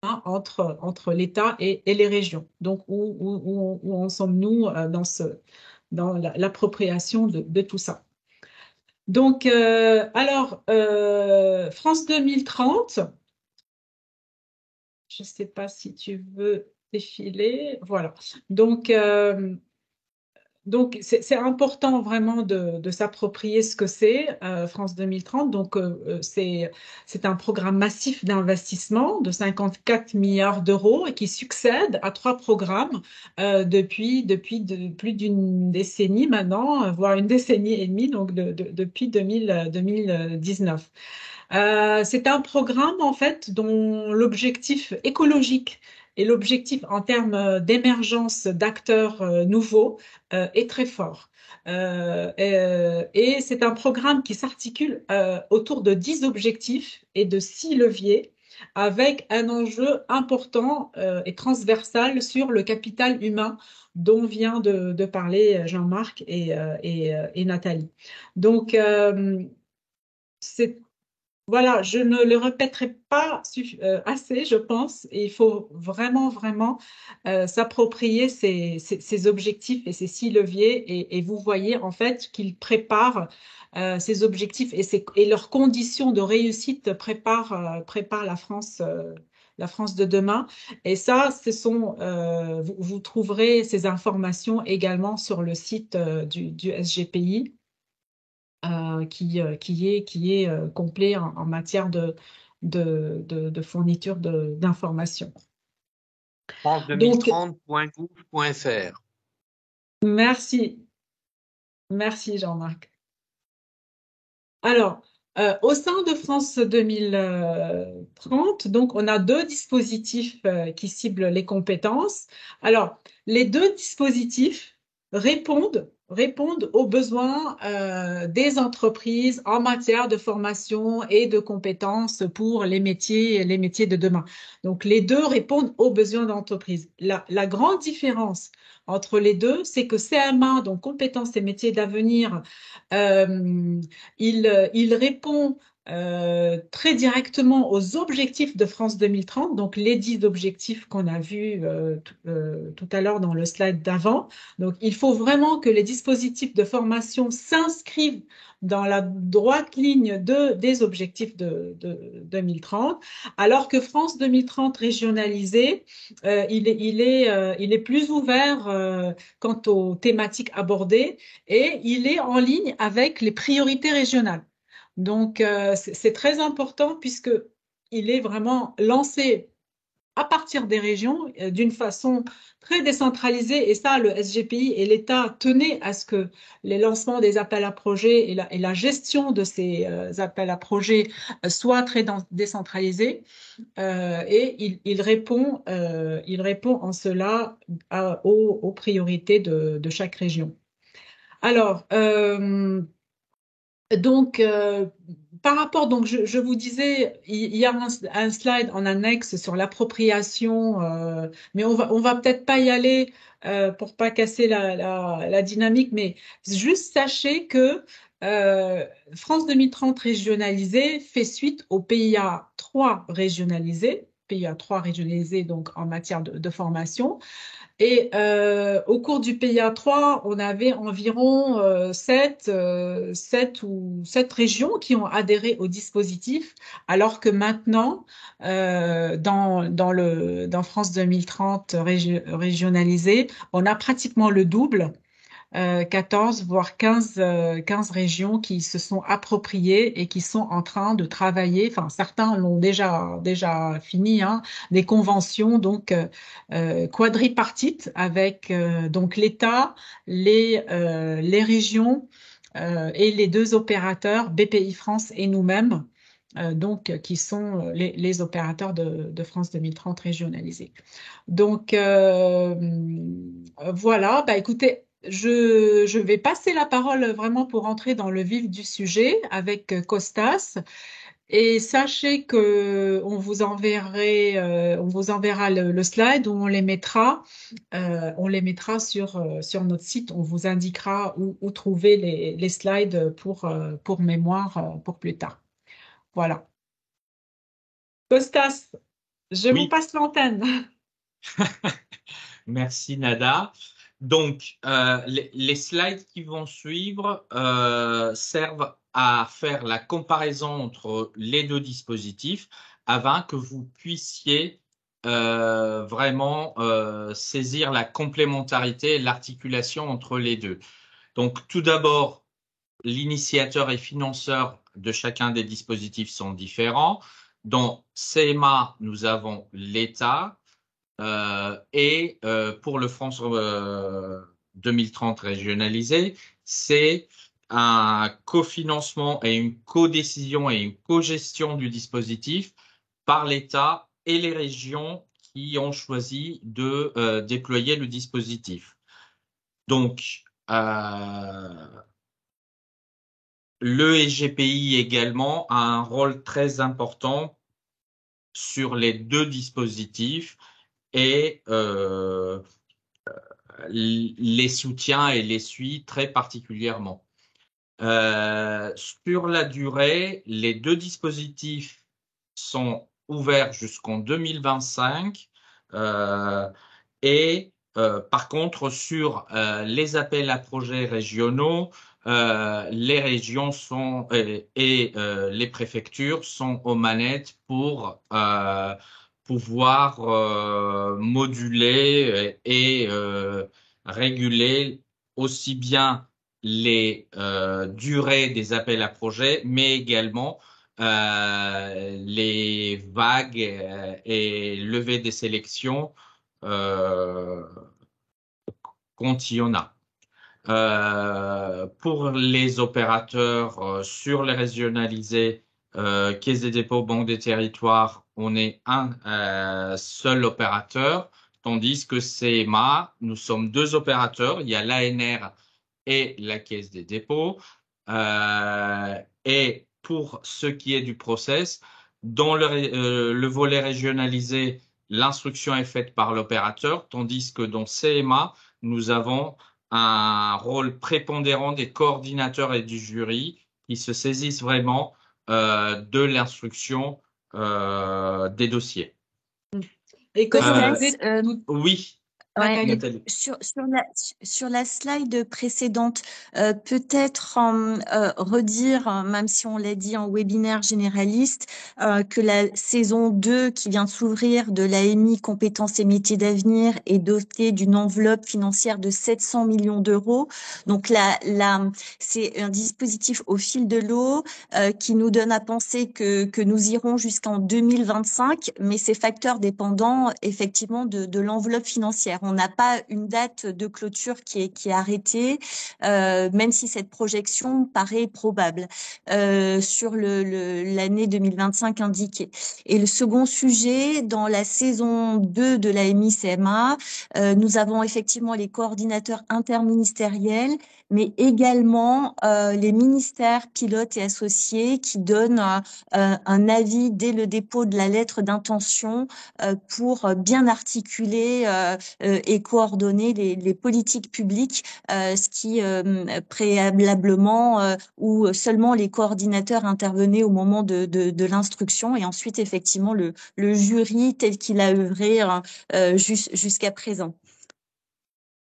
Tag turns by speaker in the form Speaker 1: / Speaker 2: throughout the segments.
Speaker 1: entre l'État et les régions. Donc, où en sommes-nous dans l'appropriation de tout ça? Donc, France 2030, je ne sais pas si tu veux défiler. Voilà. Donc, c'est important vraiment de s'approprier ce que c'est France 2030. Donc, c'est un programme massif d'investissement de 54 milliards d'euros et qui succède à trois programmes depuis plus d'une décennie maintenant, voire une décennie et demie, donc depuis 2019. C'est un programme en fait dont l'objectif écologique et l'objectif en termes d'émergence d'acteurs nouveaux est très fort. Et c'est un programme qui s'articule autour de 10 objectifs et de 6 leviers avec un enjeu important et transversal sur le capital humain dont vient de parler Jean-Marc et Nathalie. Donc, c'est voilà, je ne le répéterai pas assez, je pense. Et il faut vraiment, vraiment s'approprier ces objectifs et ces six leviers. Et vous voyez en fait qu'ils préparent ces objectifs et leurs conditions de réussite préparent la France de demain. Et ça, vous trouverez ces informations également sur le site du SGPI qui est complet en matière de fourniture d'informations. Donc,
Speaker 2: France2030.gouv.fr.
Speaker 1: merci, merci Jean-Marc. Alors, au sein de France 2030, donc on a deux dispositifs qui ciblent les compétences. Alors, les deux dispositifs répondent aux besoins des entreprises en matière de formation et de compétences pour les métiers de demain. Donc, les deux répondent aux besoins d'entreprise. La grande différence entre les deux, c'est que CM1, donc compétences et métiers d'avenir, euh, il répond très directement aux objectifs de France 2030, donc les 10 objectifs qu'on a vus tout à l'heure dans le slide d'avant. Donc, il faut vraiment que les dispositifs de formation s'inscrivent dans la droite ligne des objectifs de 2030, alors que France 2030 régionalisé, il est plus ouvert quant aux thématiques abordées et il est en ligne avec les priorités régionales. Donc, c'est très important puisque il est vraiment lancé à partir des régions d'une façon très décentralisée. Et ça, le SGPI et l'État tenaient à ce que les lancements des appels à projets et la gestion de ces appels à projets soient très décentralisés. Et il répond en cela aux priorités de chaque région. Alors, donc, par rapport, donc je vous disais, il y a un slide en annexe sur l'appropriation, mais on va peut-être pas y aller pour pas casser la dynamique, mais juste sachez que France 2030 régionalisé fait suite au PIA 3 régionalisé, PIA 3 régionalisé donc en matière de formation. Et au cours du PIA 3, on avait environ 7 régions qui ont adhéré au dispositif, alors que maintenant, dans France 2030 régionalisé, on a pratiquement le double 14, voire 15 régions qui se sont appropriées et qui sont en train de travailler, enfin certains l'ont déjà fini, hein, des conventions donc quadripartites avec donc l'État, les régions et les deux opérateurs, BPI France et nous-mêmes. Donc, qui sont les opérateurs de France 2030 régionalisés. Donc, voilà, bah, écoutez, je vais passer la parole vraiment pour entrer dans le vif du sujet avec Costas. Et sachez que on vous enverra le slide où on les mettra sur notre site. On vous indiquera où trouver les slides pour mémoire pour plus tard. Voilà. Costas, Je vous
Speaker 3: Oui,
Speaker 1: passe l'antenne.
Speaker 3: merci Nada. Donc, les slides qui vont suivre servent à faire la comparaison entre les deux dispositifs afin que vous puissiez vraiment saisir la complémentarité et l'articulation entre les deux. Donc, tout d'abord, l'initiateur et financeur de chacun des dispositifs sont différents. Dans CMA, nous avons l'État et pour le France 2030 régionalisé, c'est un cofinancement et une codécision et une cogestion du dispositif par l'État et les régions qui ont choisi de déployer le dispositif. Donc, le SGPI également a un rôle très important sur les deux dispositifs et les soutient et les suit très particulièrement. Sur la durée, les deux dispositifs sont ouverts jusqu'en 2025 et par contre, sur les appels à projets régionaux, les régions sont et les préfectures sont aux manettes pour pouvoir moduler et réguler aussi bien les durées des appels à projets, mais également les vagues et levées des sélections euh, quand il y en a. Pour les opérateurs sur les régionalisés, Caisse des dépôts, Banque des territoires, on est un seul opérateur, tandis que CMA, nous sommes deux opérateurs. Il y a l'ANR et la Caisse des dépôts. Et pour ce qui est du process, dans le volet régionalisé, l'instruction est faite par l'opérateur, tandis que dans CMA, nous avons un rôle prépondérant des coordinateurs et du jury qui se saisissent vraiment de l'instruction des dossiers.
Speaker 1: Et comme on
Speaker 3: Euh,
Speaker 4: Peut-être,
Speaker 1: disait tout,
Speaker 3: oui,
Speaker 4: ouais,
Speaker 1: Nathalie.
Speaker 3: Nathalie.
Speaker 4: sur la slide précédente, peut-être redire, même si on l'a dit en webinaire généraliste, que la saison 2 qui vient de s'ouvrir de l'AMI Compétences et métiers d'avenir est dotée d'une enveloppe financière de 700 millions d'euros. Donc c'est un dispositif au fil de l'eau qui nous donne à penser que nous irons jusqu'en 2025, mais c'est facteur dépendant effectivement de l'enveloppe financière. On n'a pas une date de clôture qui est arrêtée, même si cette projection paraît probable sur l'année 2025 indiquée. Et le second sujet, dans la saison 2 de la MICMA, nous avons effectivement les coordinateurs interministériels, mais également les ministères pilotes et associés qui donnent un avis dès le dépôt de la lettre d'intention pour bien articuler et coordonner les politiques publiques, ce qui préalablement où seulement les coordinateurs intervenaient au moment de l'instruction et ensuite effectivement le jury tel qu'il a œuvré jusqu'à présent.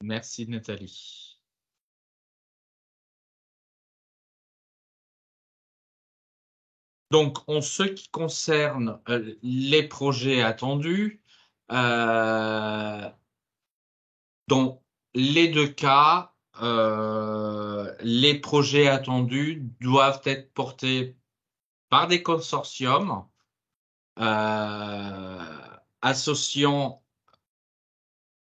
Speaker 3: Merci Nathalie. Donc, en ce qui concerne les projets attendus, dans les deux cas, les projets attendus doivent être portés par des consortiums associant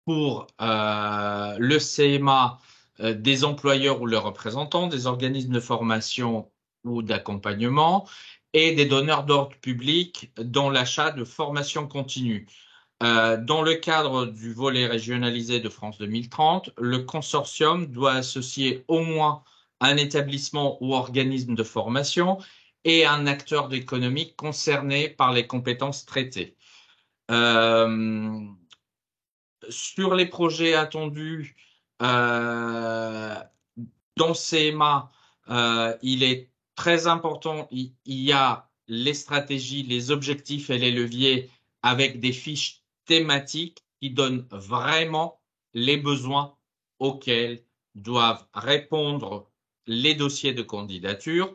Speaker 3: pour le CMA des employeurs ou leurs représentants, des organismes de formation ou d'accompagnement et des donneurs d'ordre public dans l'achat de formation continue. Dans le cadre du volet régionalisé de France 2030, le consortium doit associer au moins un établissement ou organisme de formation et un acteur économique concerné par les compétences traitées. Sur les projets attendus, dans CMA, il est très important, il y a les stratégies, les objectifs et les leviers avec des fiches thématiques qui donnent vraiment les besoins auxquels doivent répondre les dossiers de candidature,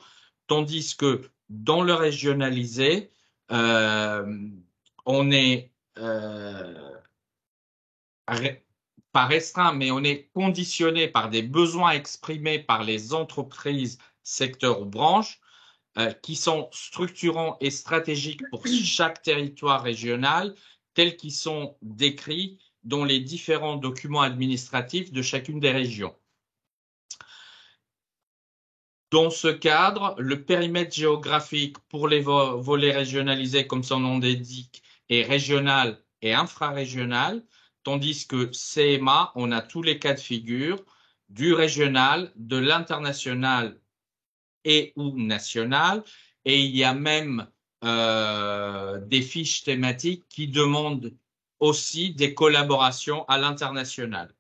Speaker 3: tandis que dans le régionalisé, on est pas restreint, mais on est conditionné par des besoins exprimés par les entreprises, secteurs ou branches qui sont structurants et stratégiques pour chaque territoire régional, tels qu'ils sont décrits dans les différents documents administratifs de chacune des régions. Dans ce cadre, le périmètre géographique pour les volets régionalisés, comme son nom l'indique, est régional et infrarégional, tandis que CMA, on a tous les cas de figure du régional, de l'international et ou national, et il y a même des fiches thématiques qui demandent aussi des collaborations à l'international.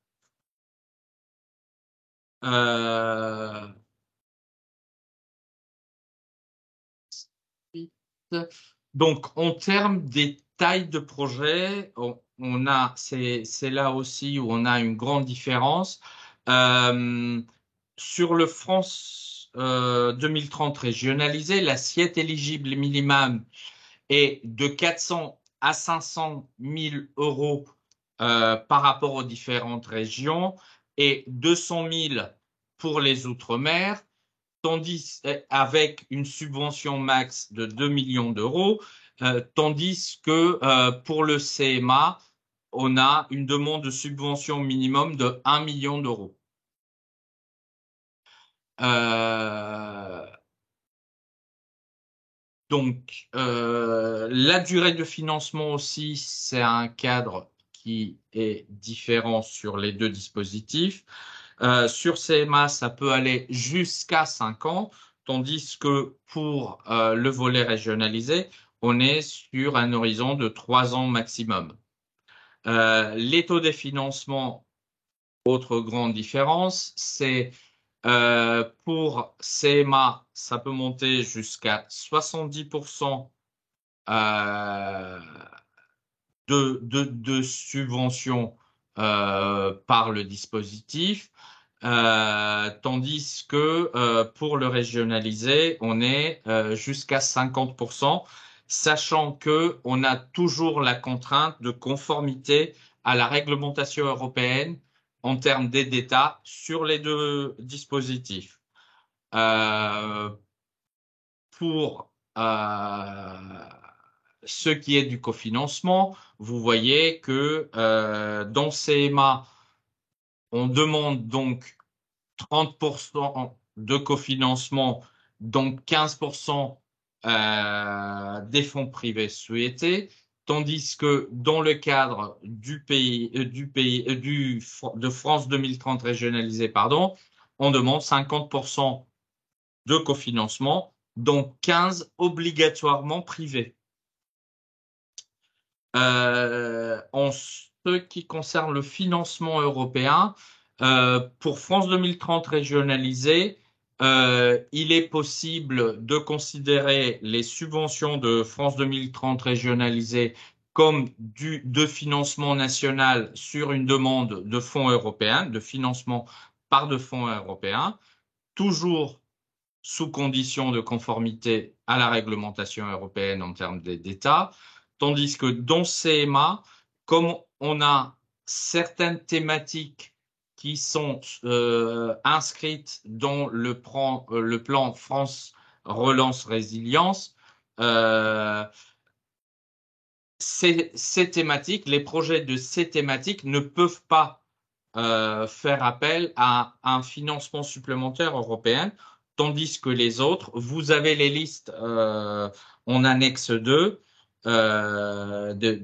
Speaker 3: Donc, en termes des tailles de projet, on a, c'est là aussi où on a une grande différence. Sur le France 2030 régionalisé, l'assiette éligible minimum est de 400 à 500 000 euros par rapport aux différentes régions et 200 000 pour les outre-mer, tandis avec une subvention max de 2 millions d'euros, tandis que pour le CMA, on a une demande de subvention minimum de 1 million d'euros. Donc, la durée de financement aussi, c'est un cadre qui est différent sur les deux dispositifs. Sur CMA, ça peut aller jusqu'à 5 ans, tandis que pour le volet régionalisé, on est sur un horizon de 3 ans maximum. Les taux des financements, autre grande différence, c'est pour CMA, ça peut monter jusqu'à 70% de subventions par le dispositif, tandis que pour le régionalisé, on est jusqu'à 50%, sachant que on a toujours la contrainte de conformité à la réglementation européenne en termes d'aide d'État sur les deux dispositifs. Pour ce qui est du cofinancement, vous voyez que dans CMA, on demande donc 30% de cofinancement, donc 15% des fonds privés souhaités, tandis que dans le cadre de France 2030 régionalisé, pardon, on demande 50% de cofinancement, donc 15 obligatoirement privés. En ce qui concerne le financement européen, pour France 2030 régionalisé, il est possible de considérer les subventions de France 2030 régionalisé comme de financement national sur une demande de fonds européens, de financement par de fonds européens, toujours sous condition de conformité à la réglementation européenne en termes d'État, tandis que dans CMA, comme on a certaines thématiques qui sont inscrites dans le plan France Relance Résilience, ces thématiques, les projets de ces thématiques ne peuvent pas faire appel à un financement supplémentaire européen, tandis que les autres, vous avez les listes en annexe 2 de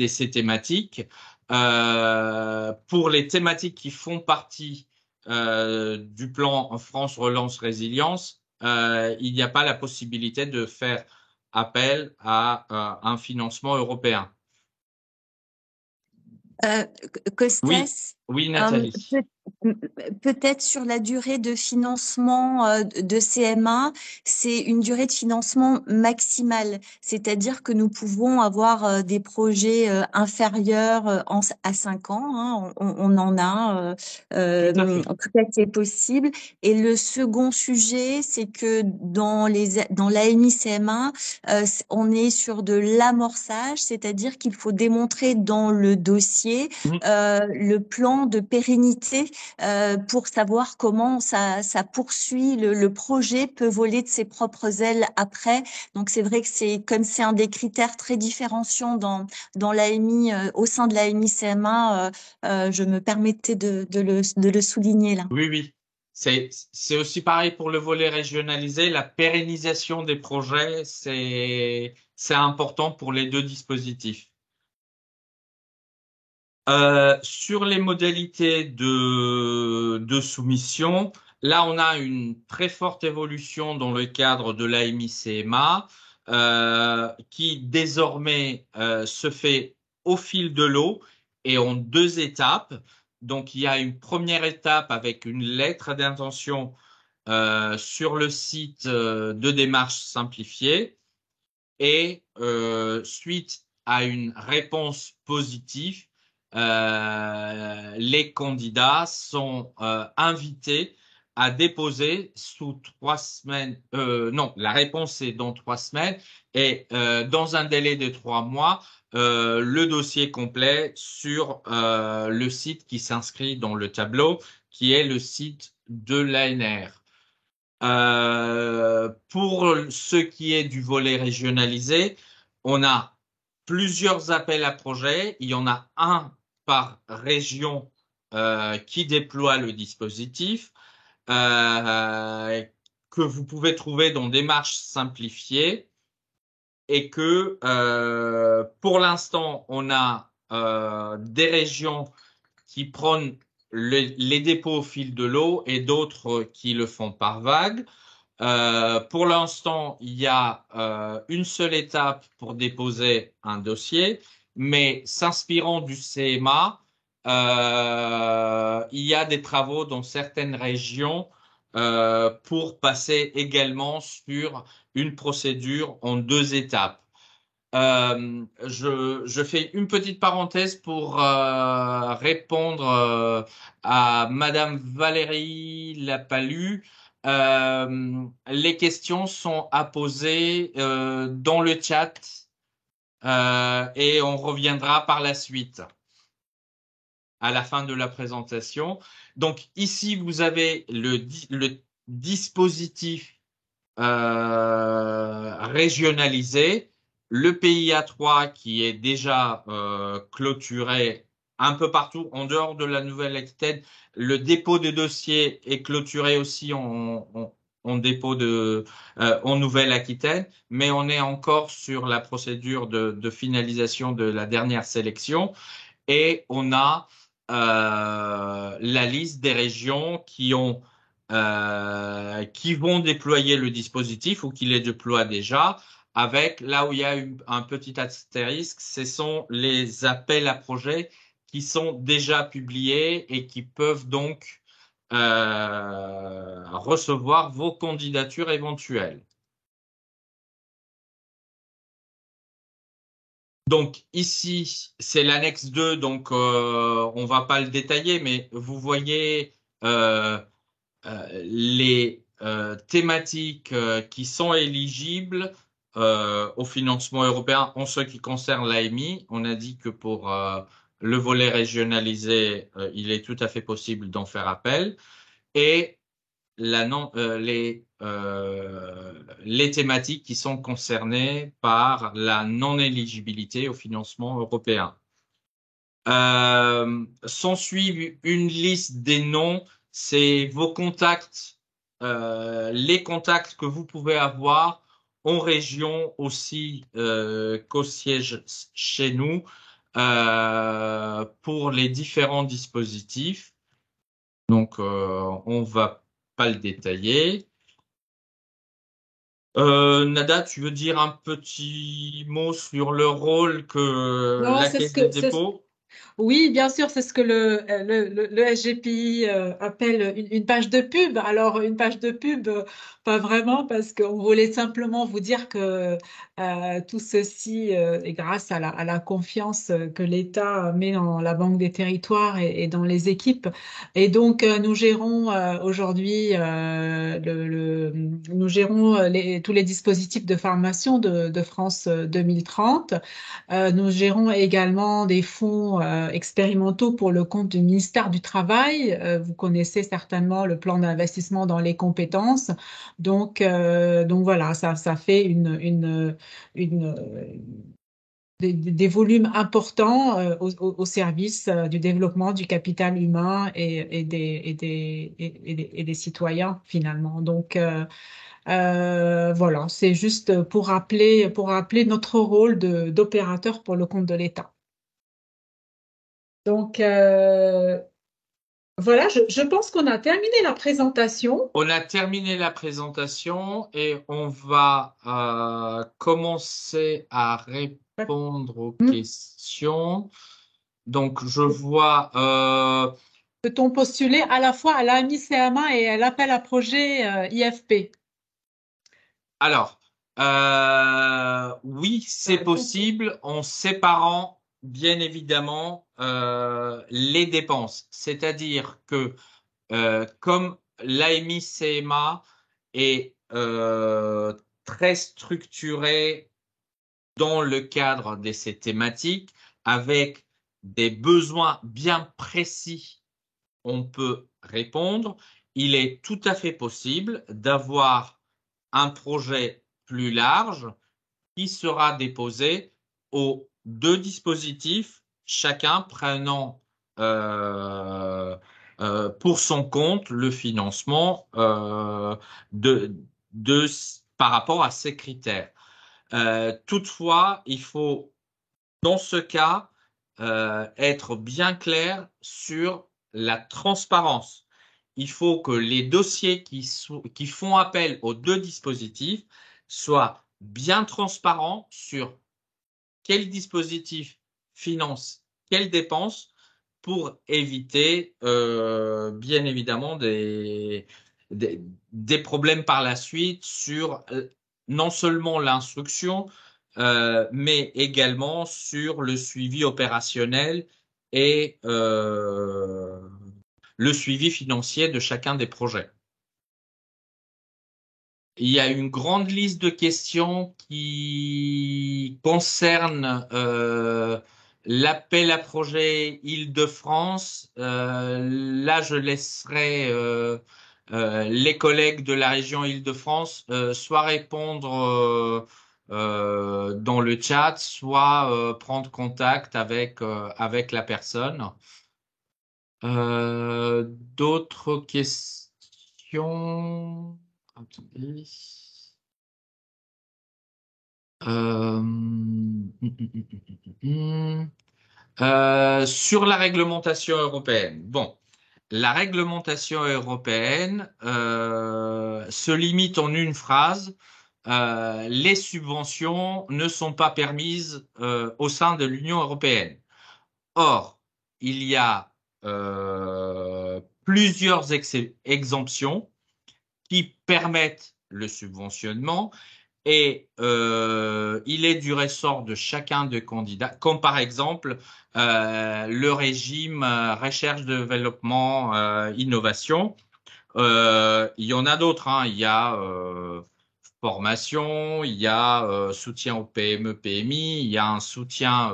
Speaker 3: ces thématiques. Pour les thématiques qui font partie du plan France Relance Résilience, il n'y a pas la possibilité de faire appel à un financement européen.
Speaker 4: Costas,
Speaker 3: Oui, Oui,
Speaker 4: Euh,
Speaker 3: Nathalie.
Speaker 4: peut- Peut-être sur la durée de financement de CMA, c'est une durée de financement maximale, c'est-à-dire que nous pouvons avoir des projets inférieurs à 5 ans, hein, on en a,
Speaker 3: Tout à fait.
Speaker 4: en tout cas c'est possible. Et le second sujet, c'est que dans l'AMI CMA, on est sur de l'amorçage, c'est-à-dire qu'il faut démontrer dans le dossier
Speaker 3: Mhm.
Speaker 4: le plan de pérennité pour savoir comment ça poursuit, le projet peut voler de ses propres ailes après. Donc c'est vrai que comme c'est un des critères très différenciants dans l'AMI, au sein de l'AMI CMA, je me permettais de le souligner là.
Speaker 3: Oui, oui. C'est aussi pareil pour le volet régionalisé. La pérennisation des projets, c'est important pour les deux dispositifs. Sur les modalités de soumission, là, on a une très forte évolution dans le cadre de l'AMI-CMA qui désormais se fait au fil de l'eau et en deux étapes. Donc, il y a une première étape avec une lettre d'intention sur le site de démarche simplifiée et suite à une réponse positive, les candidats sont invités à déposer sous 3 semaines. Non, la réponse est dans 3 semaines et dans un délai de 3 mois, le dossier complet sur le site qui s'inscrit dans le tableau, qui est le site de l'ANR. Pour ce qui est du volet régionalisé, on a plusieurs appels à projets. Il y en a un par région qui déploie le dispositif euh, que vous pouvez trouver dans Démarches simplifiées et que pour l'instant, on a des régions qui prennent les dépôts au fil de l'eau et d'autres qui le font par vague. Pour l'instant, il y a une seule étape pour déposer un dossier, mais s'inspirant du CMA, il y a des travaux dans certaines régions pour passer également sur une procédure en deux étapes. Je fais une petite parenthèse pour répondre à Madame Valérie Lapalus. Les questions sont à poser dans le chat et on reviendra par la suite à la fin de la présentation. Donc ici, vous avez le dispositif régionalisé, le PIA3 qui est déjà clôturé un peu partout en dehors de la Nouvelle-Aquitaine. Le dépôt des dossiers est clôturé aussi en dépôt en Nouvelle-Aquitaine, mais on est encore sur la procédure de finalisation de la dernière sélection et on a la liste des régions qui vont déployer le dispositif ou qui les déploient déjà, avec là où il y a un petit astérisque, ce sont les appels à projets qui sont déjà publiés et qui peuvent donc recevoir vos candidatures éventuelles. Donc ici, c'est l'annexe 2, donc on va pas le détailler, mais vous voyez les thématiques qui sont éligibles au financement européen en ce qui concerne l'AMI. On a dit que pour le volet régionalisé, il est tout à fait possible d'en faire appel. Et les thématiques qui sont concernées par la non-éligibilité au financement européen. S'ensuit une liste des noms, c'est vos contacts, les contacts que vous pouvez avoir en région aussi qu'au siège chez nous pour les différents dispositifs. Donc, on va pas le détailler. Nada, tu veux dire un petit mot sur le rôle que
Speaker 1: Non,
Speaker 3: la Caisse des dépôts?
Speaker 1: Oui, bien sûr, c'est ce que le SGPI appelle une page de pub. Alors, une page de pub, pas vraiment, parce qu'on voulait simplement vous dire que tout ceci est grâce à la confiance que l'État met dans la Banque des Territoires et dans les équipes. Et donc, nous gérons aujourd'hui nous gérons tous les dispositifs de formation de France 2030. Nous gérons également des fonds expérimentaux pour le compte du ministère du Travail. Vous connaissez certainement le plan d'investissement dans les compétences. Donc voilà, ça fait une, des volumes importants au service du développement du capital humain et des citoyens finalement. Voilà, c'est juste pour rappeler notre rôle d'opérateur pour le compte de l'État. Donc, voilà, je pense qu'on a terminé la présentation.
Speaker 3: On a terminé la présentation et on va commencer à répondre aux questions. Donc, je vois...
Speaker 1: Peut-on postuler à la fois à l'AMI-CMA et à l'appel à projet IFP?
Speaker 3: Alors, oui, c'est possible en séparant bien évidemment les dépenses. C'est-à-dire que comme l'AMI-CMA est très structuré dans le cadre de ces thématiques, avec des besoins bien précis, on peut répondre. Il est tout à fait possible d'avoir un projet plus large qui sera déposé aux deux dispositifs, chacun prenant pour son compte le financement de, de, par rapport à ces critères. Toutefois, il faut, dans ce cas, être bien clair sur la transparence. Il faut que les dossiers qui font appel aux deux dispositifs soient bien transparents sur quel dispositif finance quelles dépenses pour éviter bien évidemment des problèmes par la suite sur non seulement l'instruction, mais également sur le suivi opérationnel et le suivi financier de chacun des projets. Il y a une grande liste de questions qui concernent l'appel à projet Île-de-France. Là, je laisserai les collègues de la région Île-de-France soit répondre dans le chat, soit prendre contact avec la personne. D'autres questions? Attendez. Sur la réglementation européenne. Bon, la réglementation européenne se limite en une phrase. Les subventions ne sont pas permises au sein de l'Union européenne. Or, il y a plusieurs exemptions qui permettent le subventionnement et il est du ressort de chacun des candidats, comme par exemple le régime recherche, développement, innovation. Il y en a d'autres, hein. Il y a formation, il y a soutien aux PME, PMI, il y a un soutien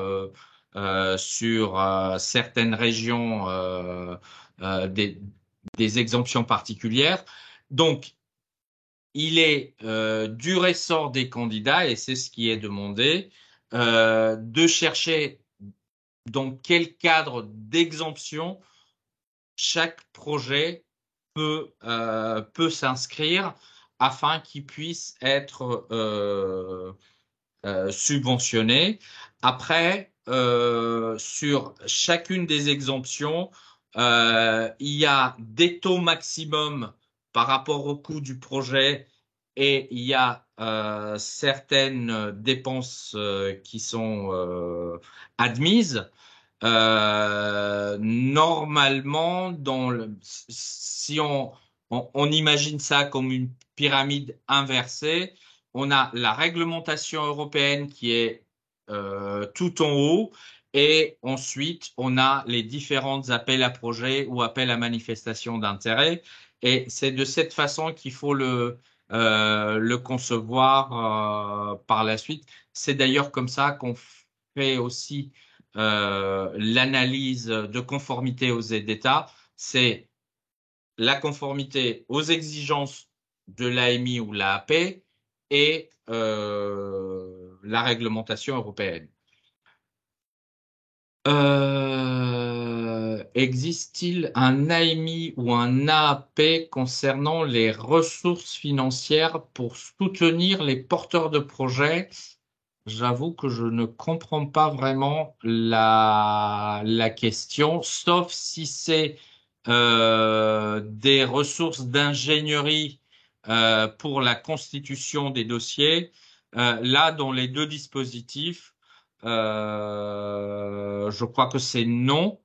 Speaker 3: sur certaines régions des exemptions particulières. Donc, il est du ressort des candidats, et c'est ce qui est demandé, de chercher dans quel cadre d'exemption chaque projet peut s'inscrire afin qu'il puisse être subventionné. Après, sur chacune des exemptions, il y a des taux maximum par rapport au coût du projet et il y a certaines dépenses qui sont admises. Normalement, si on imagine ça comme une pyramide inversée, on a la réglementation européenne qui est tout en haut, et ensuite on a les différents appels à projets ou appels à manifestation d'intérêt. Et c'est de cette façon qu'il faut le concevoir par la suite. C'est d'ailleurs comme ça qu'on fait aussi l'analyse de conformité aux aides d'État. C'est la conformité aux exigences de l'AMI ou l'AAP et la réglementation européenne. Existe-t-il un AMI ou un AAP concernant les ressources financières pour soutenir les porteurs de projets? J'avoue que je ne comprends pas vraiment la question, sauf si c'est des ressources d'ingénierie pour la constitution des dossiers. Là, dans les deux dispositifs, je crois que c'est non.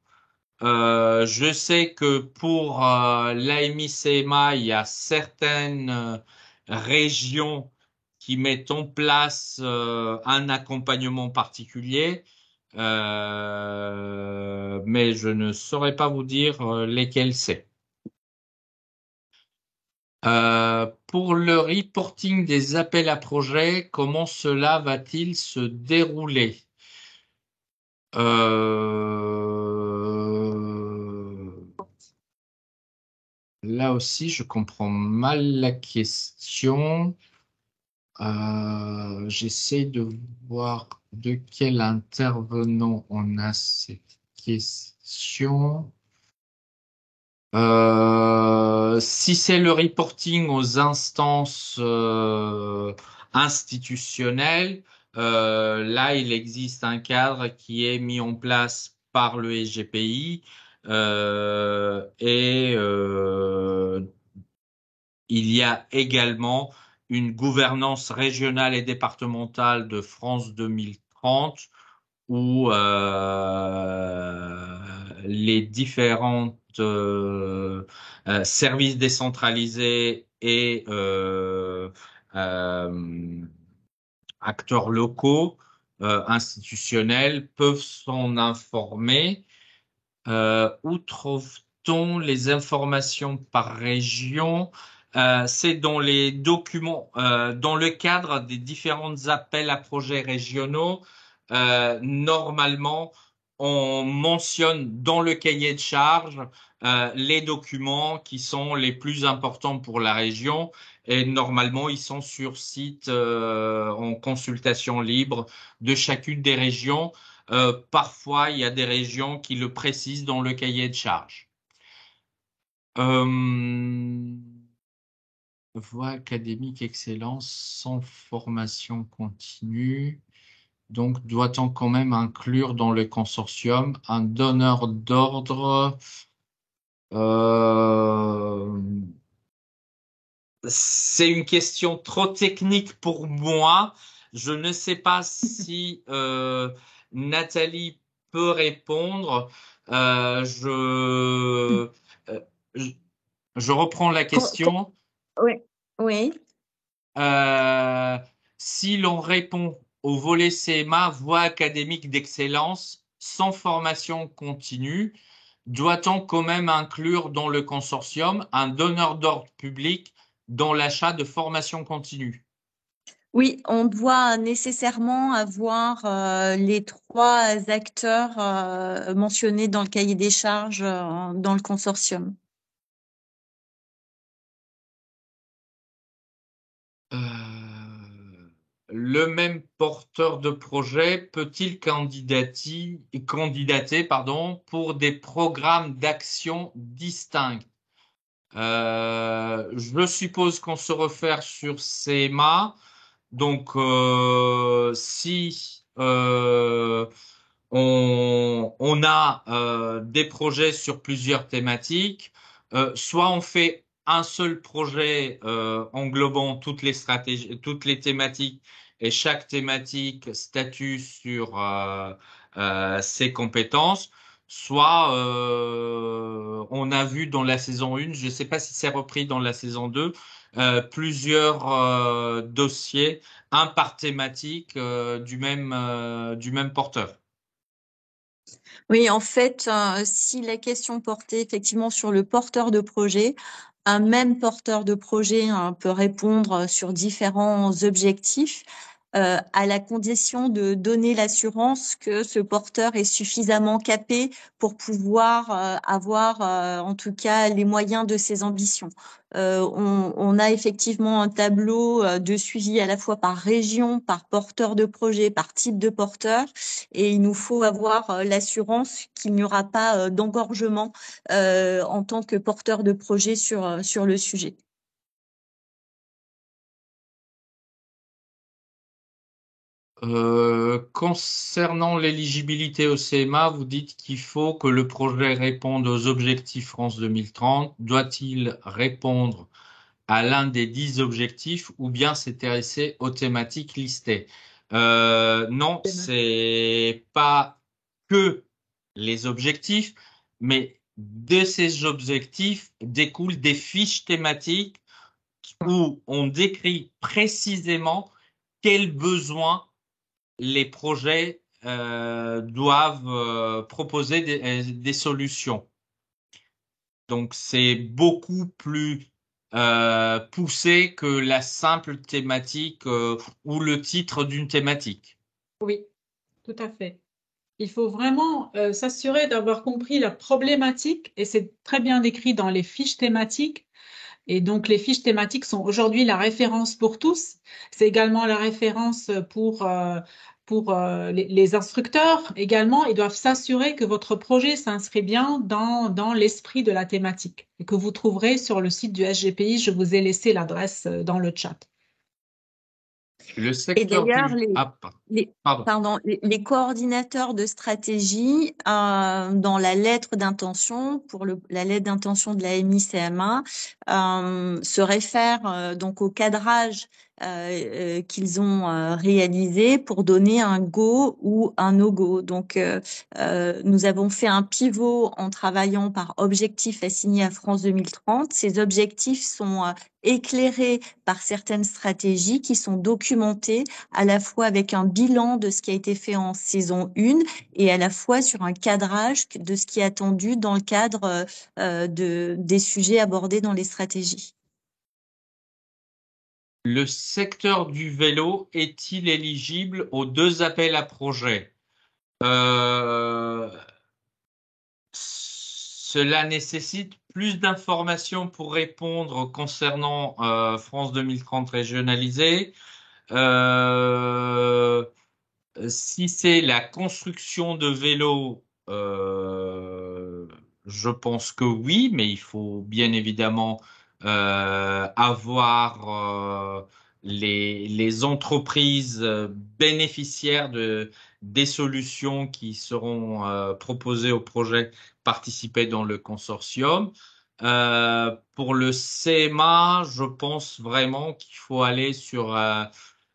Speaker 3: Je sais que pour l'AMI-CMA, il y a certaines régions qui mettent en place un accompagnement particulier, mais je ne saurais pas vous dire lesquels c'est. Pour le reporting des appels à projets, comment cela va-t-il se dérouler? Là aussi, je comprends mal la question. J'essaie de voir de quel intervenant on a cette question. Si c'est le reporting aux instances institutionnelles, là, il existe un cadre qui est mis en place par le SGPI et il y a également une gouvernance régionale et départementale de France 2030 où les différentes services décentralisés et acteurs locaux, institutionnels peuvent s'en informer. Où trouve-t-on les informations par région? C'est dans les documents, dans le cadre des différents appels à projets régionaux. Normalement, on mentionne dans le cahier de charges les documents qui sont les plus importants pour la région, et normalement, ils sont sur site en consultation libre de chacune des régions. Parfois, il y a des régions qui le précisent dans le cahier de charges. Voie académique excellence sans formation continue. Donc, doit-on quand même inclure dans le consortium un donneur d'ordre? C'est une question trop technique pour moi. Je ne sais pas si Nathalie peut répondre. Je, je reprends la question.
Speaker 4: Oui, oui.
Speaker 3: Si l'on répond au volet CMA, voie académique d'excellence, sans formation continue, doit-on quand même inclure dans le consortium un donneur d'ordre public dans l'achat de formation continue?
Speaker 4: Oui, on doit nécessairement avoir les trois acteurs mentionnés dans le cahier des charges dans le consortium.
Speaker 3: Le même porteur de projet peut-il candidater, pour des programmes d'action distincts? Je suppose qu'on se réfère sur CMA. Donc, si on a des projets sur plusieurs thématiques, soit on fait un seul projet englobant toutes les stratégies, toutes les thématiques, et chaque thématique statue sur ses compétences, soit on a vu dans la saison 1, je ne sais pas si c'est repris dans la saison 2, plusieurs dossiers, un par thématique du même porteur.
Speaker 4: Oui, en fait, si la question portait effectivement sur le porteur de projet, un même porteur de projet peut répondre sur différents objectifs, à la condition de donner l'assurance que ce porteur est suffisamment capé pour pouvoir avoir en tout cas les moyens de ses ambitions. On a effectivement un tableau de suivi à la fois par région, par porteur de projet, par type de porteur, et il nous faut avoir l'assurance qu'il n'y aura pas d'engorgement en tant que porteur de projet sur le sujet.
Speaker 3: Concernant l'éligibilité au CMA, vous dites qu'il faut que le projet réponde aux objectifs France 2030. Doit-il répondre à l'un des 10 objectifs ou bien s'intéresser aux thématiques listées? Non, c'est pas que les objectifs, mais de ces objectifs découlent des fiches thématiques où on décrit précisément quels besoins les projets doivent proposer des solutions. Donc, c'est beaucoup plus poussé que la simple thématique ou le titre d'une thématique.
Speaker 1: Oui, tout à fait. Il faut vraiment s'assurer d'avoir compris la problématique et c'est très bien décrit dans les fiches thématiques. Et donc, les fiches thématiques sont aujourd'hui la référence pour tous. C'est également la référence pour les instructeurs également. Ils doivent s'assurer que votre projet s'inscrit bien dans l'esprit de la thématique et que vous trouverez sur le site du SGPI. Je vous ai laissé l'adresse dans le chat.
Speaker 3: Le
Speaker 4: Et
Speaker 3: secteur
Speaker 4: d'ailleurs,
Speaker 3: du... Ah, pardon.
Speaker 4: les coordinateurs de stratégie, dans la lettre d'intention, pour la lettre d'intention de la MICMA, se réfèrent donc au cadrage qu'ils ont réalisé pour donner un go ou un no-go. Donc, nous avons fait un pivot en travaillant par objectifs assignés à France 2030. Ces objectifs sont éclairés par certaines stratégies qui sont documentées à la fois avec un bilan de ce qui a été fait en saison 1 et à la fois sur un cadrage de ce qui est attendu dans le cadre des sujets abordés dans les stratégies.
Speaker 3: Le secteur du vélo est-il éligible aux 2 appels à projets? Cela nécessite plus d'informations pour répondre concernant France 2030 régionalisée. Euh, Si c'est la construction de vélos, je pense que oui, mais il faut bien évidemment avoir les entreprises bénéficiaires des solutions qui seront proposées au projet participer dans le consortium. Pour le CMA, je pense vraiment qu'il faut aller sur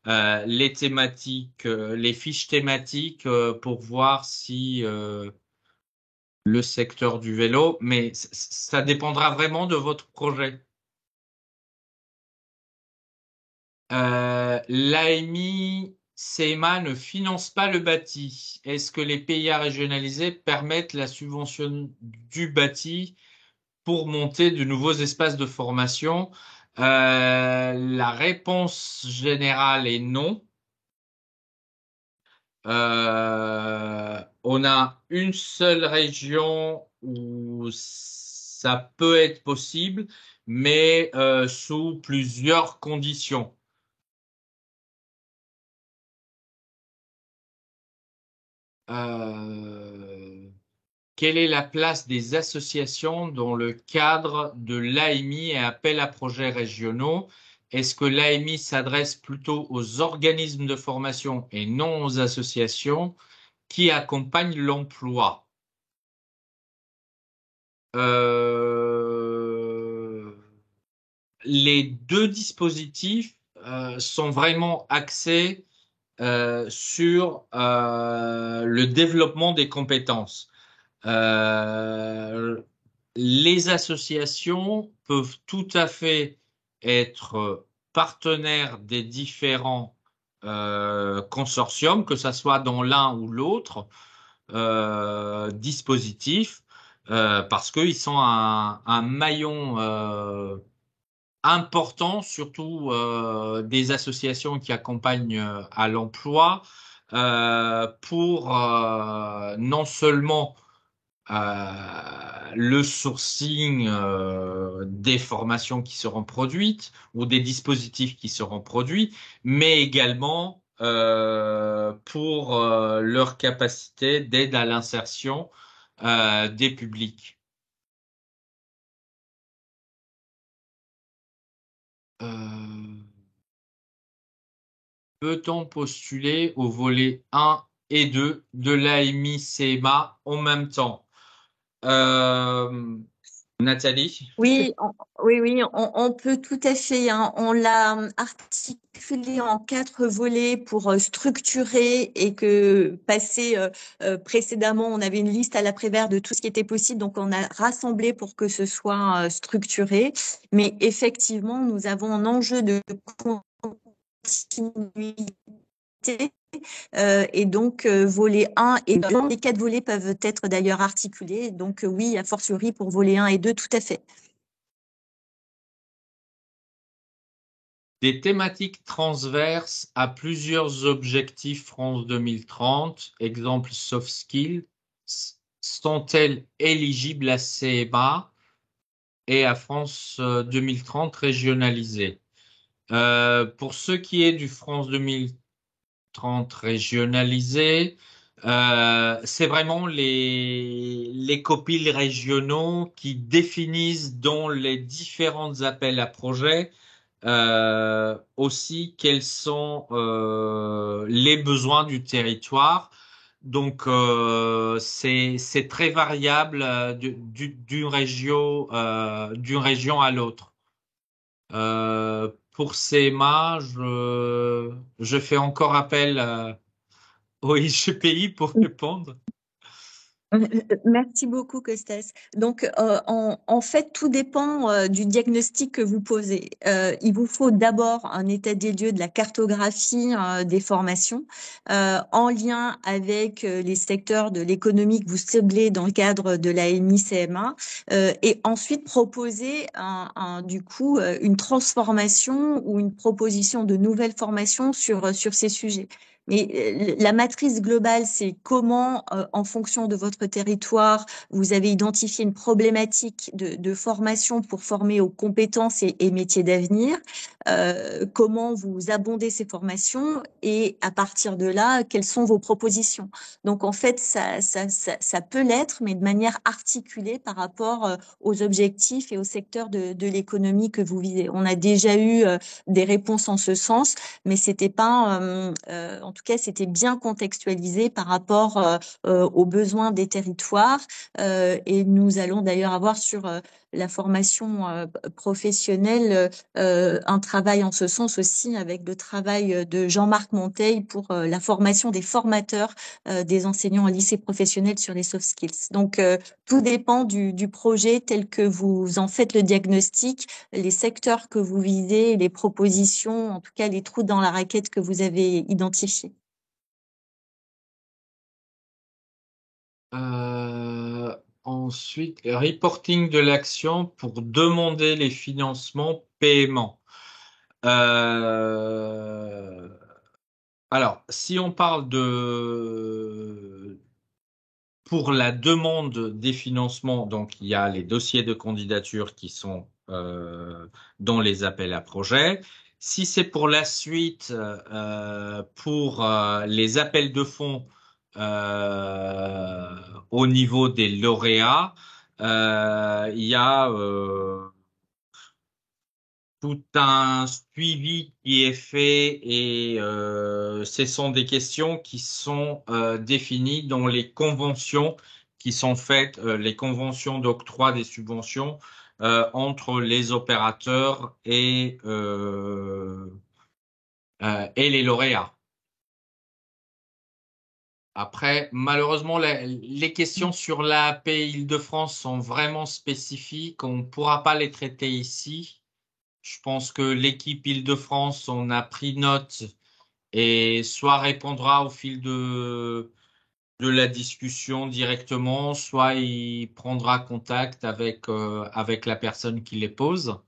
Speaker 3: les thématiques, les fiches thématiques pour voir si le secteur du vélo, mais ça dépendra vraiment de votre projet. L'AMI CMA ne finance pas le bâti. Est-ce que les PIA régionalisés permettent la subvention du bâti pour monter de nouveaux espaces de formation? La réponse générale est non. On a une seule région où ça peut être possible, mais sous plusieurs conditions. Quelle est la place des associations dans le cadre de l'AMI et appel à projets régionaux? Est-ce que l'AMI s'adresse plutôt aux organismes de formation et non aux associations qui accompagnent l'emploi? Les 2 dispositifs sont vraiment axés sur le développement des compétences. Les associations peuvent tout à fait être partenaires des différents consortiums, que ça soit dans l'un ou l'autre dispositif, parce qu'ils sont un maillon important, surtout des associations qui accompagnent à l'emploi, pour non seulement le sourcing des formations qui seront produites ou des dispositifs qui seront produits, mais également pour leur capacité d'aide à l'insertion des publics. Peut-on postuler au volet 1 et 2 de l'AMI-CMA en même temps? Nathalie?
Speaker 4: Oui, on peut tout à fait, hein. On l'a articulé en 4 volets pour structurer et que précédemment, on avait une liste à l'après-vert de tout ce qui était possible, donc on a rassemblé pour que ce soit structuré. Mais effectivement, nous avons un enjeu de continuité. Et donc, volet 1 et 2, les 4 volets peuvent être d'ailleurs articulés. Donc, oui, a fortiori pour volet 1 et 2, tout à fait.
Speaker 3: Des thématiques transverses à plusieurs objectifs France 2030, exemple soft skills, sont-elles éligibles à CMA et à France 2030 régionalisée? Pour ce qui est du France 2030 régionalisé, c'est vraiment les copiles régionaux qui définissent dans les différents appels à projets aussi quels sont les besoins du territoire. Donc c'est très variable d'une région à l'autre. Pour CMA, je fais encore appel au IGPI pour répondre.
Speaker 4: Merci beaucoup, Costas. Donc, en fait, tout dépend du diagnostic que vous posez. Il vous faut d'abord un état des lieux de la cartographie des formations en lien avec les secteurs de l'économie que vous ciblez dans le cadre de la MI-CMA et ensuite proposer du coup une transformation ou une proposition de nouvelles formations sur ces sujets. Mais la matrice globale, c'est comment, en fonction de votre territoire, vous avez identifié une problématique de formation pour former aux compétences et métiers d'avenir, comment vous abondez ces formations et à partir de là, quelles sont vos propositions. Donc, en fait, ça peut l'être, mais de manière articulée par rapport aux objectifs et au secteur de l'économie que vous visez. On a déjà eu des réponses en ce sens, mais c'était pas, en tout cas, c'était bien contextualisé par rapport aux besoins des territoires. Et nous allons d'ailleurs avoir sur la formation professionnelle un travail en ce sens aussi avec le travail de Jean-Marc Monteil pour la formation des formateurs des enseignants en lycée professionnel sur les soft skills. Donc, tout dépend du projet tel que vous en faites le diagnostic, les secteurs que vous visez, les propositions, en tout cas les trous dans la raquette que vous avez identifiés.
Speaker 3: Ensuite, reporting de l'action pour demander les financements paiement. Alors, si on parle pour la demande des financements, donc il y a les dossiers de candidature qui sont dans les appels à projets. Si c'est pour la suite, pour les appels de fonds au niveau des lauréats, il y a tout un suivi qui est fait et ce sont des questions qui sont définies dans les conventions qui sont faites, les conventions d'octroi des subventions entre les opérateurs et les lauréats. Après, malheureusement, les questions sur l'AAP Île-de-France sont vraiment spécifiques. On ne pourra pas les traiter ici. Je pense que l'équipe Île-de-France, on a pris note et soit répondra au fil de la discussion directement, soit il prendra contact avec la personne qui les pose.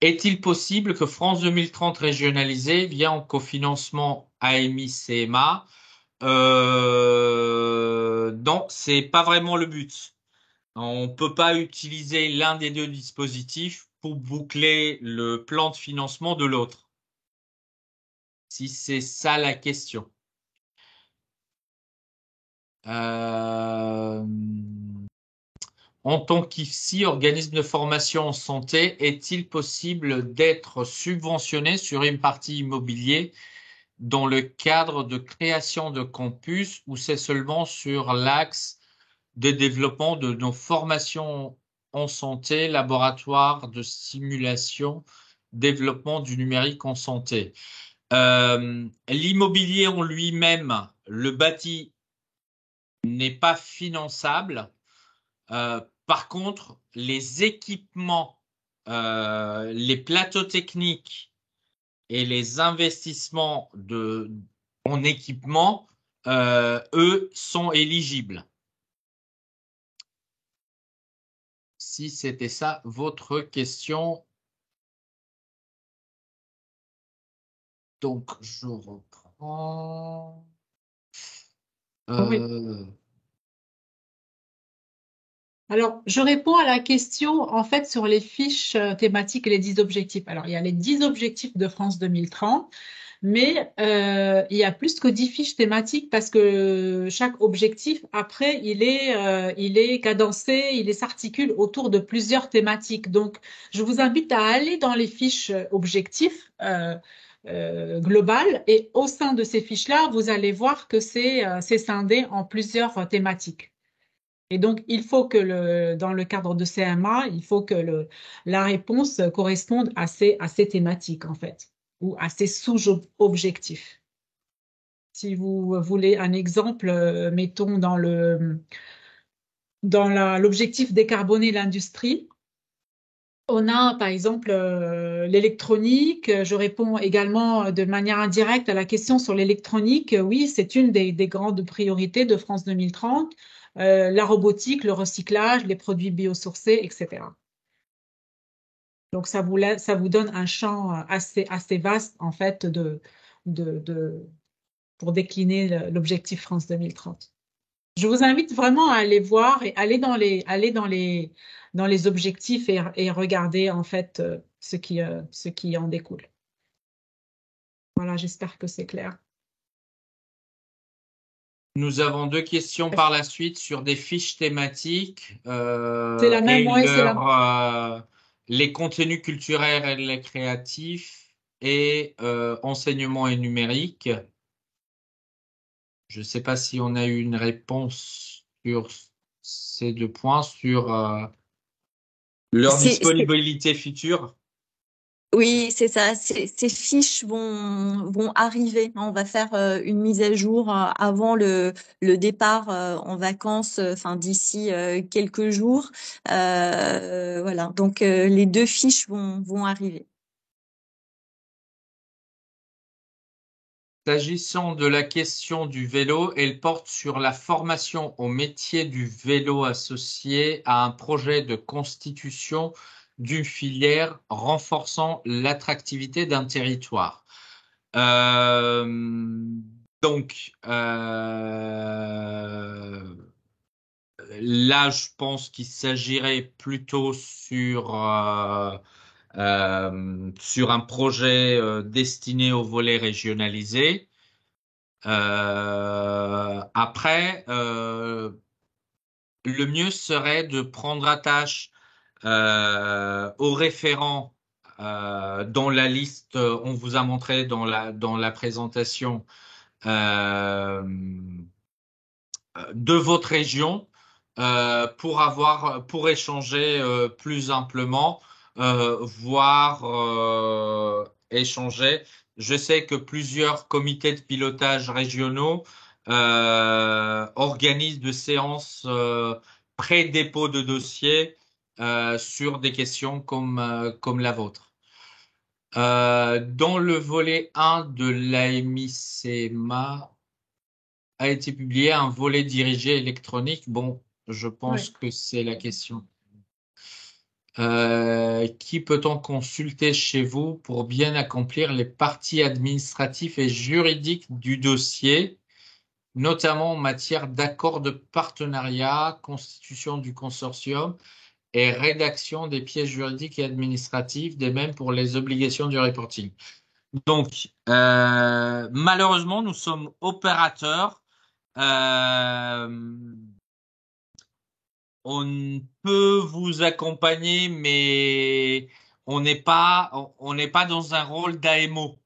Speaker 3: Est-il possible que France 2030 régionalisée via en cofinancement AMI-CMA? Non, c'est pas vraiment le but. On peut pas utiliser l'un des deux dispositifs pour boucler le plan de financement de l'autre. Si c'est ça la question. En tant qu'IFSI, organisme de formation en santé, est-il possible d'être subventionné sur une partie immobilière dans le cadre de création de campus ou c'est seulement sur l'axe de développement de nos formations en santé, laboratoire de simulation, développement du numérique en santé? L'immobilier en lui-même, le bâti n'est pas finançable. Par contre, les équipements, les plateaux techniques et les investissements en équipement, eux, sont éligibles. Si c'était ça votre question. Donc, je reprends.
Speaker 1: Oui. Alors, je réponds à la question, en fait, sur les fiches thématiques et les 10 objectifs. Alors, il y a les 10 objectifs de France 2030, mais il y a plus que 10 fiches thématiques parce que chaque objectif, après, il est cadencé, il s'articule autour de plusieurs thématiques. Donc, je vous invite à aller dans les fiches objectifs globales et au sein de ces fiches-là, vous allez voir que c'est scindé en plusieurs thématiques. Et donc, il faut que dans le cadre de CMA, il faut que la réponse corresponde à ces thématiques, en fait, ou à ces sous-objectifs. Si vous voulez un exemple, mettons dans l'objectif décarboner l'industrie, on a par exemple l'électronique. Je réponds également de manière indirecte à la question sur l'électronique. Oui, c'est une des grandes priorités de France 2030. La robotique, le recyclage, les produits biosourcés, etc. Donc ça vous donne un champ assez vaste en fait pour décliner l'objectif France 2030. Je vous invite vraiment à aller voir et dans les objectifs et regarder en fait ce qui en découle. Voilà, j'espère que c'est clair.
Speaker 3: Nous avons deux questions par la suite sur des fiches thématiques
Speaker 1: C'est la même,
Speaker 3: et
Speaker 1: ouais, c'est la
Speaker 3: les contenus culturels et créatifs et enseignement et numérique. Je ne sais pas si on a eu une réponse sur ces deux points, sur leur disponibilité future.
Speaker 4: Oui, c'est ça. Ces fiches vont arriver. On va faire une mise à jour avant le départ en vacances, enfin d'ici quelques jours. Voilà. Donc les deux fiches vont arriver.
Speaker 3: S'agissant de la question du vélo, elle porte sur la formation au métier du vélo associé à un projet de constitution d'une filière renforçant l'attractivité d'un territoire. Euh, donc, là, je pense qu'il s'agirait plutôt sur un projet destiné au volet régionalisé. Après, le mieux serait de prendre attache aux référents dont la liste on vous a montré dans la présentation euh, de votre région pour échanger plus amplement, voire échanger Je sais que plusieurs comités de pilotage régionaux organisent de séances pré-dépôt de dossier sur des questions comme la vôtre. Dans le volet 1 de l'AMI-CMA a été publié un volet dirigé électronique. Bon, je pense
Speaker 1: Oui.
Speaker 3: que c'est la question. Qui peut-on consulter chez vous pour bien accomplir les parties administratives et juridiques du dossier, notamment en matière d'accord de partenariat, constitution du consortium et rédaction des pièces juridiques et administratives, des mêmes pour les obligations du reporting. Donc, malheureusement, nous sommes opérateurs. On peut vous accompagner, mais on n'est pas dans un rôle d'AMO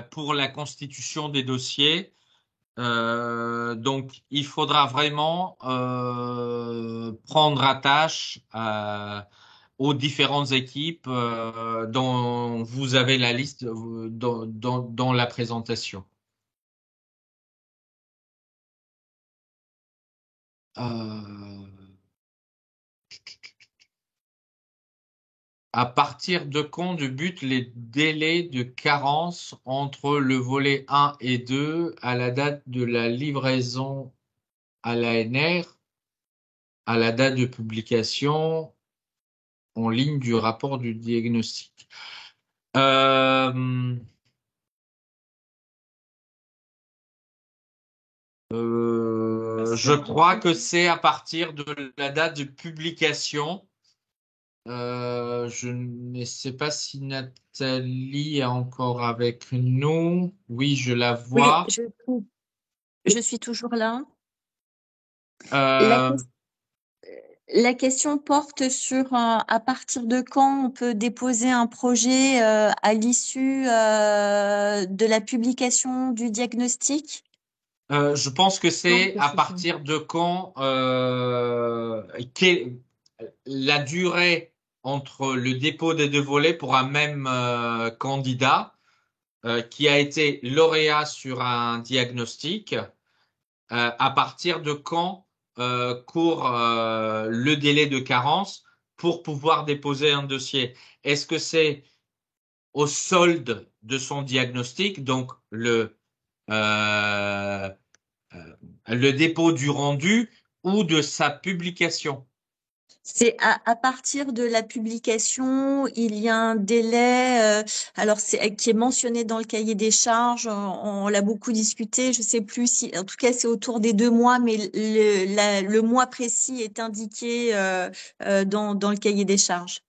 Speaker 3: pour la constitution des dossiers. Donc, il faudra vraiment prendre attache aux différentes équipes dont vous avez la liste dans la présentation. À partir de quand débutent les délais de carence entre le volet 1 et 2 à la date de la livraison à l'ANR, à la date de publication en ligne du rapport du diagnostic? Je crois que c'est à partir de la date de publication. Je ne sais pas si Nathalie est encore avec nous. Oui, je la
Speaker 4: Oui,
Speaker 3: vois.
Speaker 4: je suis toujours là. La,
Speaker 3: Euh,
Speaker 4: ques- la question porte sur à partir de quand on peut déposer un projet à l'issue de la publication du diagnostic.
Speaker 3: je pense que
Speaker 1: Donc,
Speaker 3: c'est à
Speaker 1: c'est ça.
Speaker 3: partir de quand la durée entre le dépôt des deux volets pour un même candidat qui a été lauréat sur un diagnostic. À partir de quand court le délai de carence pour pouvoir déposer un dossier? Est-ce que c'est au solde de son diagnostic, donc euh, le dépôt du rendu ou de sa publication?
Speaker 4: C'est à partir de la publication, il y a un délai, alors c'est qui est mentionné dans le cahier des charges. On l'a beaucoup discuté. Je sais plus si, en tout cas, c'est autour des 2 mois, mais le mois précis est indiqué dans le cahier des charges.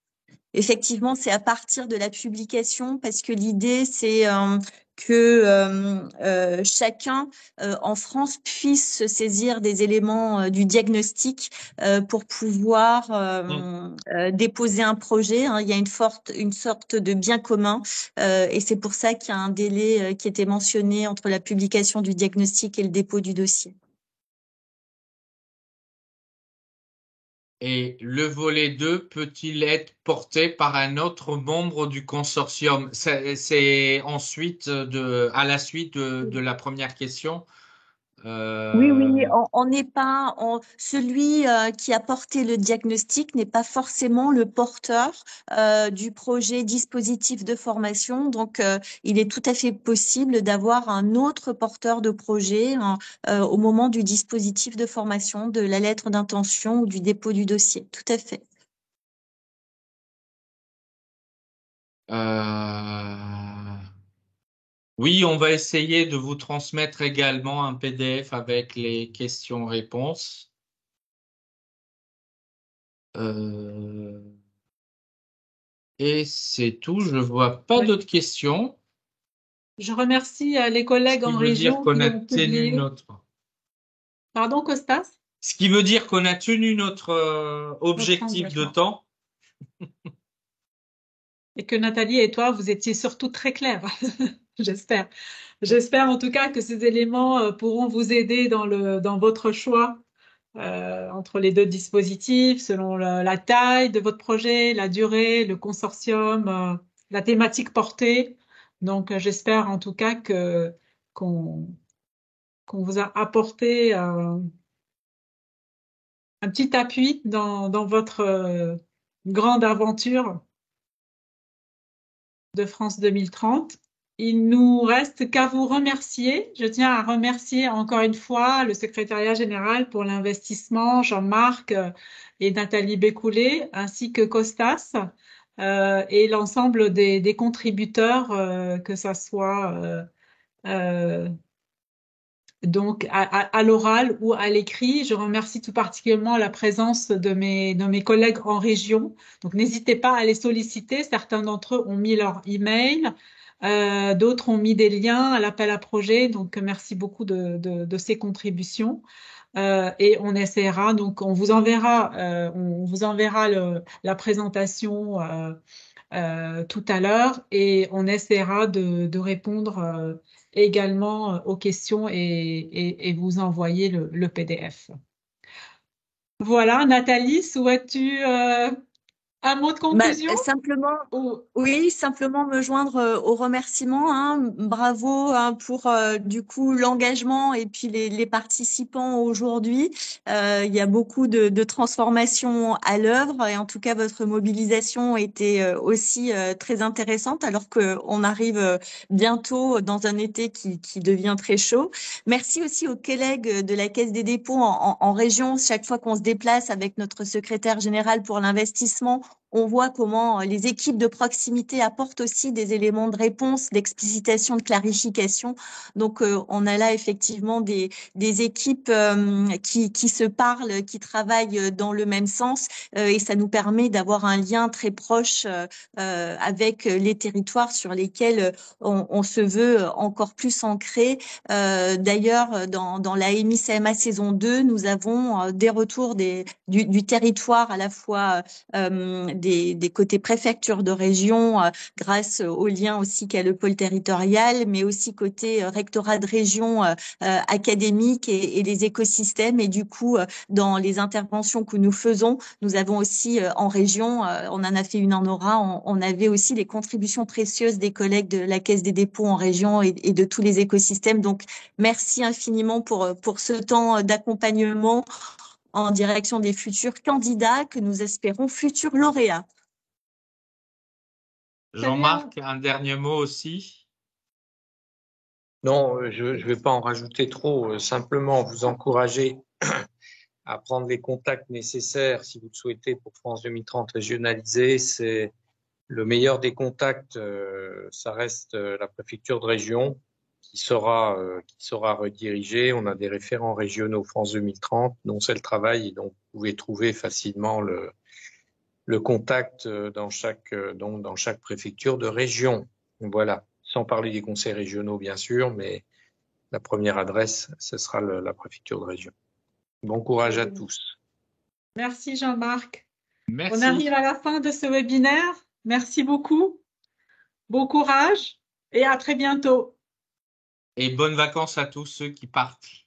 Speaker 4: Effectivement, c'est à partir de la publication parce que l'idée, c'est que chacun en France puisse se saisir des éléments du diagnostic pour pouvoir
Speaker 3: Hmm.
Speaker 4: déposer un projet. Hein. Il y a une sorte de bien commun et c'est pour ça qu'il y a un délai qui était mentionné entre la publication du diagnostic et le dépôt du dossier.
Speaker 3: Et le volet 2 peut-il être porté par un autre membre du consortium? C'est ensuite à la suite de la première question.
Speaker 4: Oui, oui,
Speaker 3: Euh,
Speaker 4: on n'est pas, celui qui a porté le diagnostic n'est pas forcément le porteur du projet dispositif de formation. Donc, il est tout à fait possible d'avoir un autre porteur de projet hein, au moment du dispositif de formation, de la lettre d'intention ou du dépôt du dossier. Tout à fait.
Speaker 3: euh, Oui, on va essayer de vous transmettre également un PDF avec les questions-réponses. Euh, Et c'est tout. Je vois pas
Speaker 1: Ouais.
Speaker 3: d'autres questions.
Speaker 1: Je remercie les
Speaker 3: Ce
Speaker 1: collègues
Speaker 3: qui
Speaker 1: en
Speaker 3: veut dire
Speaker 1: région
Speaker 3: qu'on
Speaker 1: qui
Speaker 3: a
Speaker 1: ont
Speaker 3: tenu
Speaker 1: publié.
Speaker 3: notre,
Speaker 1: Pardon, Costas?
Speaker 3: ce qui veut dire qu'on a tenu notre
Speaker 1: Notre
Speaker 3: objectif de
Speaker 1: engagement.
Speaker 3: temps.
Speaker 1: Et que Nathalie et toi, vous étiez surtout très clairs. J'espère. J'espère en tout cas que ces éléments pourront vous aider dans votre choix entre les deux dispositifs, selon la taille de votre projet, la durée, le consortium, la thématique portée. Donc, j'espère en tout cas qu'on vous a apporté un petit appui dans votre grande aventure de France 2030. Il nous reste qu'à vous remercier. Je tiens à remercier encore une fois le secrétariat général pour l'investissement, Jean-Marc et Nathalie Bécoulé, ainsi que Costas, et l'ensemble des contributeurs, que ça soit euh, donc à l'oral ou à l'écrit. Je remercie tout particulièrement la présence de mes collègues en région. Donc n'hésitez pas à les solliciter. Certains d'entre eux ont mis leur email, d'autres ont mis des liens à l'appel à projet. Donc merci beaucoup de ces contributions. Et on essaiera, donc on vous enverra la présentation tout à l'heure et on essaiera de répondre également aux questions et vous envoyer le PDF. Voilà, Nathalie, souhaites-tu un mot de conclusion?
Speaker 4: Simplement,
Speaker 1: Ou-
Speaker 4: oui, simplement me joindre aux remerciements. Hein. Bravo pour du coup l'engagement et puis les participants aujourd'hui. Il y a beaucoup de transformations à l'œuvre et en tout cas votre mobilisation était aussi très intéressante alors que on arrive bientôt dans un été qui devient très chaud. Merci aussi aux collègues de la Caisse des dépôts en région. Chaque fois qu'on se déplace avec notre secrétaire général pour l'investissement, on voit comment les équipes de proximité apportent aussi des éléments de réponse, d'explicitation, de clarification. Donc, on a là effectivement des équipes qui se parlent, qui travaillent dans le même sens et ça nous permet d'avoir un lien très proche avec les territoires sur lesquels on se veut encore plus ancré. D'ailleurs, dans la EMI-CMA saison 2, nous avons des retours du territoire à la fois des côtés préfectures de région grâce au lien aussi qu'a le pôle territorial, mais aussi côté rectorat de région académique et les écosystèmes. Et du coup, dans les interventions que nous faisons, nous avons aussi en région, on en a fait une en Aura, on avait aussi les contributions précieuses des collègues de la Caisse des dépôts en région et de tous les écosystèmes. Donc, merci infiniment pour ce temps d'accompagnement en direction des futurs candidats que nous espérons futurs lauréats.
Speaker 1: Très bien.
Speaker 3: Jean-Marc, un dernier mot aussi?
Speaker 2: Non, je ne vais pas en rajouter trop, simplement vous encourager à prendre les contacts nécessaires si vous le souhaitez pour France 2030 régionalisée. C'est le meilleur des contacts, ça reste la préfecture de région qui saura rediriger. On a des référents régionaux France 2030 dont c'est le travail et donc vous pouvez trouver facilement le contact dans chaque préfecture de région. Voilà. Sans parler des conseils régionaux, bien sûr, mais la première adresse, ce sera la préfecture de région. Bon courage à tous.
Speaker 1: Merci Jean-Marc. On
Speaker 3: Merci.
Speaker 1: arrive à la fin de ce webinaire. Merci beaucoup. Bon courage et à très bientôt.
Speaker 3: Et bonnes vacances à tous ceux qui partent.